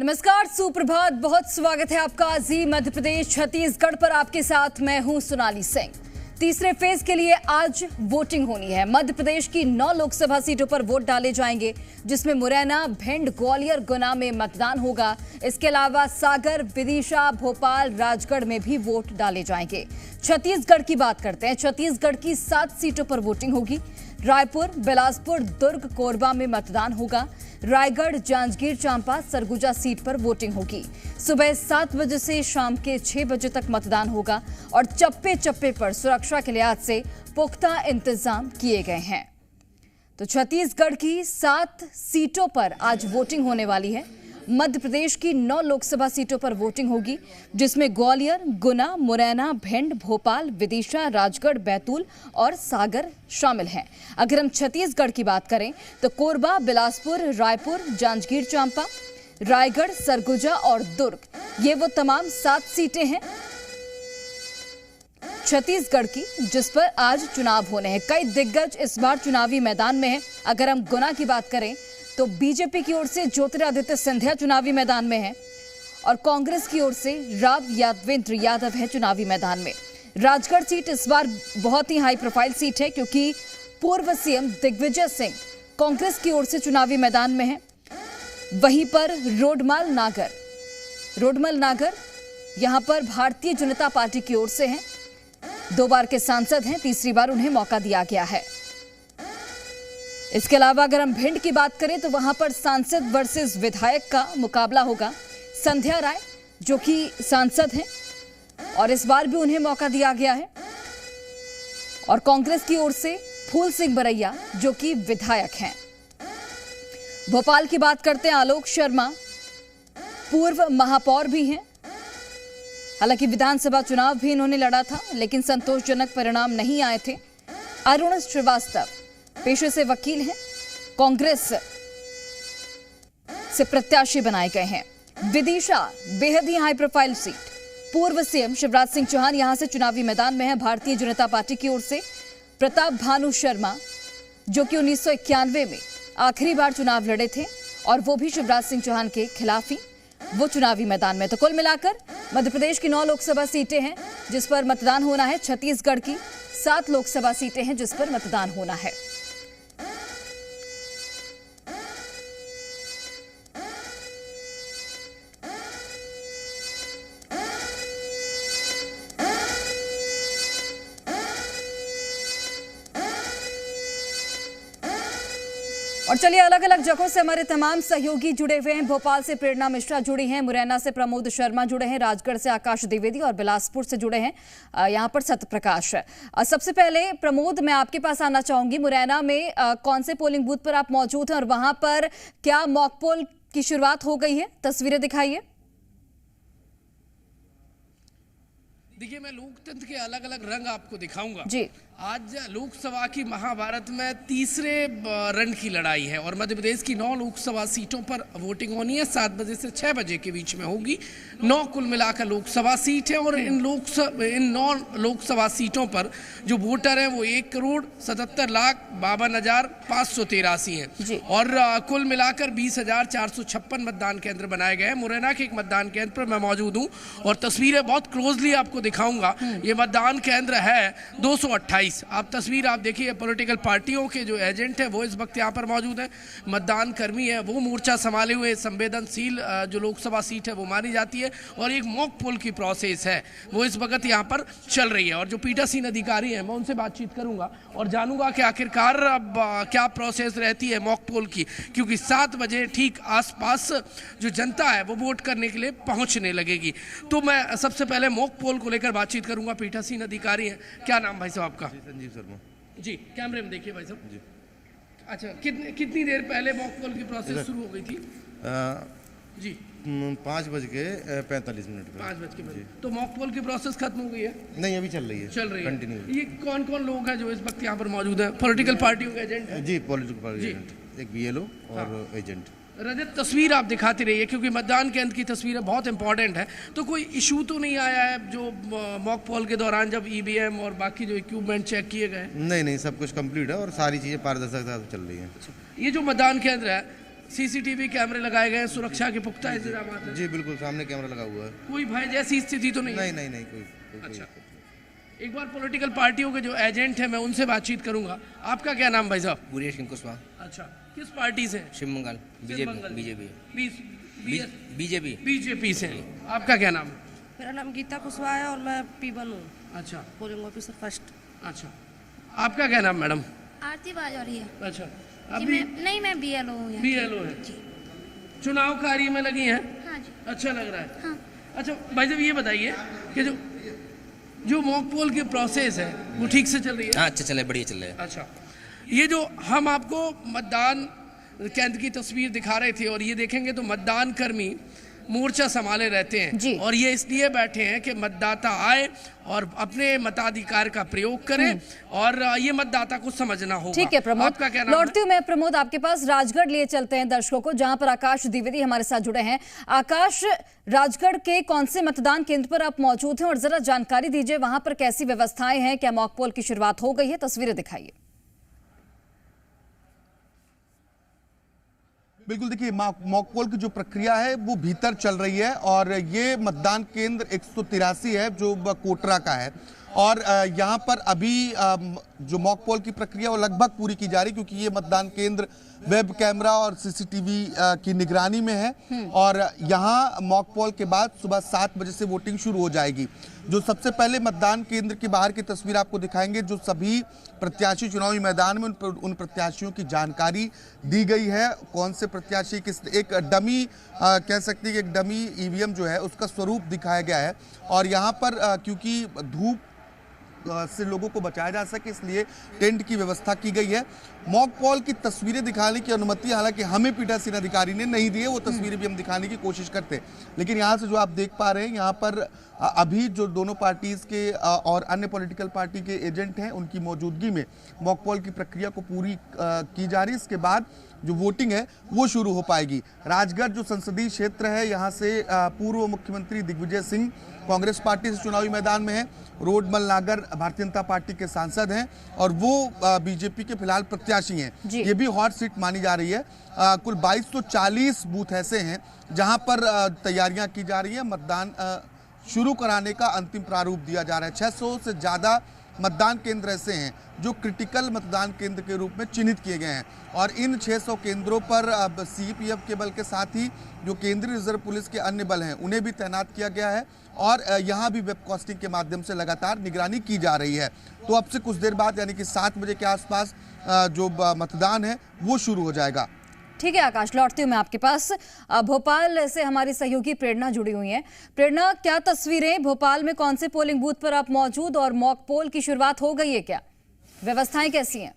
नमस्कार, सुप्रभात। बहुत स्वागत है आपका जी मध्य प्रदेश छत्तीसगढ़ पर। आपके साथ मैं हूं सोनाली सिंह। तीसरे फेज के लिए आज वोटिंग होनी है। मध्य प्रदेश की 9 लोकसभा सीटों पर वोट डाले जाएंगे, जिसमें मुरैना, भिंड, ग्वालियर, गुना में मतदान होगा। इसके अलावा सागर, विदिशा, भोपाल, राजगढ़ में भी वोट डाले जाएंगे। छत्तीसगढ़ की बात करते हैं। छत्तीसगढ़ की 7 सीटों पर वोटिंग होगी। रायपुर, बिलासपुर, दुर्ग, कोरबा में मतदान होगा। रायगढ़, जांजगीर चांपा, सरगुजा सीट पर वोटिंग होगी। सुबह 7 बजे से शाम के 6 बजे तक मतदान होगा और चप्पे चप्पे पर सुरक्षा के लिहाज से पुख्ता इंतजाम किए गए हैं। तो छत्तीसगढ़ की 7 सीटों पर आज वोटिंग होने वाली है। मध्य प्रदेश की 9 लोकसभा सीटों पर वोटिंग होगी, जिसमें ग्वालियर, गुना, मुरैना, भिंड, भोपाल, विदिशा, राजगढ़, बैतूल और सागर शामिल हैं। अगर हम छत्तीसगढ़ की बात करें तो कोरबा, बिलासपुर, रायपुर, जांजगीर चांपा, रायगढ़, सरगुजा और दुर्ग, ये वो तमाम 7 सीटें हैं छत्तीसगढ़ की, जिस पर आज चुनाव होने हैं। कई दिग्गज इस बार चुनावी मैदान में हैं। अगर हम गुना की बात करें तो बीजेपी की ओर से ज्योतिरादित्य सिंधिया चुनावी मैदान में है और कांग्रेस की ओर से राव यादवेंद्र यादव है चुनावी मैदान में। राजगढ़ सीट इस बार बहुत ही हाई प्रोफाइल सीट है, क्योंकि पूर्व सीएम दिग्विजय सिंह कांग्रेस की ओर से चुनावी मैदान में है। वहीं पर रोडमल नागर यहां पर भारतीय जनता पार्टी की ओर से हैं। 2 बार के सांसद हैं, तीसरी बार उन्हें मौका दिया गया है। इसके अलावा अगर हम भिंड की बात करें तो वहां पर सांसद वर्सेस विधायक का मुकाबला होगा। संध्या राय जो कि सांसद हैं और इस बार भी उन्हें मौका दिया गया है, और कांग्रेस की ओर से फूल सिंह बरैया जो कि विधायक हैं। भोपाल की बात करते हैं। आलोक शर्मा पूर्व महापौर भी हैं। हालांकि विधानसभा चुनाव भी इन्होंने लड़ा था, लेकिन संतोषजनक परिणाम नहीं आए थे। अरुण श्रीवास्तव पेशे से वकील हैं, कांग्रेस से प्रत्याशी बनाए गए हैं। विदिशा बेहद ही हाई प्रोफाइल सीट। पूर्व सीएम शिवराज सिंह चौहान यहां से चुनावी मैदान में है भारतीय जनता पार्टी की ओर से। प्रताप भानु शर्मा जो कि 1991 में आखिरी बार चुनाव लड़े थे और वो भी शिवराज सिंह चौहान के खिलाफ ही वो चुनावी मैदान में। तो कुल मिलाकर मध्य प्रदेश की 9 लोकसभा सीटें हैं जिस पर मतदान होना है। छत्तीसगढ़ की 7 लोकसभा सीटें हैं जिस पर मतदान होना है। और चलिए, अलग अलग जगहों से हमारे तमाम सहयोगी जुड़े हुए हैं। भोपाल से प्रेरणा मिश्रा जुड़ी हैं, मुरैना से प्रमोद शर्मा जुड़े हैं, राजगढ़ से आकाश द्विवेदी और बिलासपुर से जुड़े हैं यहाँ पर सत्यप्रकाश। सबसे पहले प्रमोद, मैं आपके पास आना चाहूंगी। मुरैना में कौन से पोलिंग बूथ पर आप मौजूद हैं और वहां पर क्या मॉक पोल की शुरुआत हो गई है? तस्वीरें दिखाइए। देखिए, मैं लोकतंत्र के अलग अलग रंग आपको दिखाऊंगा जी। आज लोकसभा की महाभारत में तीसरे रन की लड़ाई है और मध्य प्रदेश की 9 लोकसभा सीटों पर वोटिंग होनी है। 7 बजे से 6 बजे के बीच में होगी। 9 कुल मिलाकर लोकसभा सीट है और इन 9 लोकसभा सीटों पर जो वोटर हैं वो 1,77,52,583 हैं और कुल मिलाकर 20,456 मतदान केंद्र बनाए गए हैं। मुरैना के एक मतदान केंद्र पर मैं मौजूद हूँ और तस्वीरें बहुत क्लोजली आपको दिखाऊंगा। ये मतदान केंद्र है 228। आप तस्वीर आप देखिए, पॉलिटिकल पार्टियों के जो एजेंट है वो इस वक्त यहाँ पर मौजूद हैं। मतदान कर्मी है वो मोर्चा संभाले हुए। संवेदनशील जो लोकसभा सीट है वो मानी जाती है और एक मॉक पोल की प्रोसेस है वो इस वक्त यहाँ पर चल रही है। और जो पीठासीन अधिकारी हैं मैं उनसे बातचीत करूंगा और जानूंगा कि आखिरकार अब क्या प्रोसेस रहती है मॉक पोल की, क्योंकि 7 बजे ठीक आसपास जो जनता है वो वोट करने के लिए पहुंचने लगेगी। तो मैं सबसे पहले मॉक पोल को लेकर बातचीत करूंगा। पीठासीन अधिकारी हैं, क्या नाम भाई साहब आपका? संजीव शर्मा जी। कैमरे में देखिए भाई साहब जी। अच्छा, कितनी देर पहले मॉक पोल की प्रोसेस शुरू हो गई थी? जी 5:45 पे। 5:45। तो मॉक पोल की प्रोसेस खत्म हो गई है? नहीं, अभी चल रही है कंटिन्यू। ये कौन कौन लोग हैं जो इस वक्त यहाँ पर मौजूद हैं? पॉलिटिकल पार्टियों के एजेंट हैं? जी, पॉलिटिकल पार्टी एजेंट, एक BLO और एजेंट। रजत, तस्वीर आप दिखाती रहिए क्योंकि मतदान केंद्र की तस्वीरें बहुत इंपॉर्टेंट है। तो कोई इशू तो नहीं आया है जो मॉक पोल के दौरान जब EVM और बाकी जो इक्विपमेंट चेक किए गए? नहीं, सब कुछ कंप्लीट है और सारी चीज़ें पारदर्शिता से चल रही हैं। ये जो मतदान केंद्र है सीसीटीवी कैमरे लगाए गए हैं, सुरक्षा के पुख्ता इंतजाम हैं? जी बिल्कुल, सामने कैमरा लगा हुआ है। कोई भय जैसी स्थिति तो नहीं? नहीं कोई। अच्छा, एक बार पॉलिटिकल पार्टियों के जो एजेंट हैं मैं उनसे बातचीत करूंगा। आपका क्या नाम भाई साहब? गुरेश सिंह कुशवाहा। अच्छा, किस पार्टी से? शिव मंगल, बीजेपी से। आपका क्या नाम है? मेरा नाम गीता कुशवाहा है और मैं P1 हूँ। अच्छा, पोलिंग ऑफिसर फर्स्ट। अच्छा, आपका क्या नाम मैडम? आरती बाजौरी है। अच्छा, जी, अभी नहीं मैं BLO हूँ यहाँ। BLO है। चुनाव कार्य में लगी हैं? हाँ जी। अच्छा लग रहा है। हाँ। अच्छा भाई साहब ये बताइए कि जो मॉक पोल की प्रोसेस है वो ठीक से चल रही है? हाँ, अच्छा चल रहा है, बढ़िया चल रहा है। अच्छा, ये जो हम आपको मतदान केंद्र की तस्वीर दिखा रहे थे और ये देखेंगे तो मतदान कर्मी मोर्चा संभाले रहते हैं और ये इसलिए बैठे हैं कि मतदाता आए और अपने मताधिकार का प्रयोग करें और ये मतदाता को समझना होगा। ठीक है प्रमोद, आपका क्या नाम है? लौटती हूँ मैं प्रमोद आपके पास। राजगढ़ लिए चलते हैं दर्शकों को, जहां पर आकाश द्विवेदी हमारे साथ जुड़े हैं। आकाश, राजगढ़ के कौन से मतदान केंद्र पर आप मौजूद हैं और जरा जानकारी दीजिए वहां पर कैसी व्यवस्थाएं हैं, क्या मॉक पोल की शुरुआत हो गई है? तस्वीरें दिखाइए। बिल्कुल, देखिए मॉक पोल की जो प्रक्रिया है वो भीतर चल रही है और ये मतदान केंद्र 183 है जो कोटरा का है और यहाँ पर अभी जो मॉक पोल की प्रक्रिया वो लगभग पूरी की जा रही, क्योंकि ये मतदान केंद्र वेब कैमरा और सीसीटीवी की निगरानी में है और यहाँ मॉक पोल के बाद सुबह 7 बजे से वोटिंग शुरू हो जाएगी। जो सबसे पहले मतदान केंद्र के बाहर की तस्वीर आपको दिखाएंगे, जो सभी प्रत्याशी चुनावी मैदान में उन प्रत्याशियों की जानकारी दी गई है, कौन से प्रत्याशी किस, एक डमी कह सकते हैं कि एक डमी ईवीएम जो है उसका स्वरूप दिखाया गया है और यहाँ पर क्योंकि धूप से लोगों को बचाया जा सके इसलिए टेंट की व्यवस्था की गई है। मॉक पोल की तस्वीरें दिखाने की अनुमति हालांकि हमें पीठासीन अधिकारी ने नहीं दी है, वो तस्वीरें भी हम दिखाने की कोशिश करते हैं, लेकिन यहाँ से जो आप देख पा रहे हैं यहाँ पर अभी जो दोनों पार्टीज के और अन्य पॉलिटिकल पार्टी के एजेंट हैं उनकी मौजूदगी में मॉक पोल की प्रक्रिया को पूरी की जा रही है। इसके बाद जो वोटिंग है वो शुरू हो पाएगी। राजगढ़ जो संसदीय क्षेत्र है, यहाँ से पूर्व मुख्यमंत्री दिग्विजय सिंह कांग्रेस पार्टी से चुनावी मैदान में है, रोडमल नागर भारतीय जनता पार्टी के सांसद हैं और वो बीजेपी के फिलहाल प्रत्याशी हैं। ये भी हॉट सीट मानी जा रही है। कुल 2240 बूथ ऐसे हैं जहां पर तैयारियां की जा रही है, मतदान शुरू कराने का अंतिम प्रारूप दिया जा रहा है। 600 से ज़्यादा मतदान केंद्र ऐसे हैं जो क्रिटिकल मतदान केंद्र के रूप में चिन्हित किए गए हैं और इन 600 केंद्रों पर अब सीपीएफ के बल के साथ ही जो केंद्रीय रिजर्व पुलिस के अन्य बल हैं उन्हें भी तैनात किया गया है और यहाँ भी वेबकास्टिंग के माध्यम से लगातार निगरानी की जा रही है। तो अब से कुछ देर बाद यानी कि 7 बजे के आसपास जो मतदान है वो शुरू हो जाएगा। ठीक है आकाश, लौटती हूँ मैं आपके पास। भोपाल से हमारी सहयोगी प्रेरणा जुड़ी हुई हैं। प्रेरणा, क्या तस्वीरें, भोपाल में कौन से पोलिंग बूथ पर आप मौजूद और मॉक पोल की शुरुआत हो गई है क्या? व्यवस्थाएं कैसी हैं?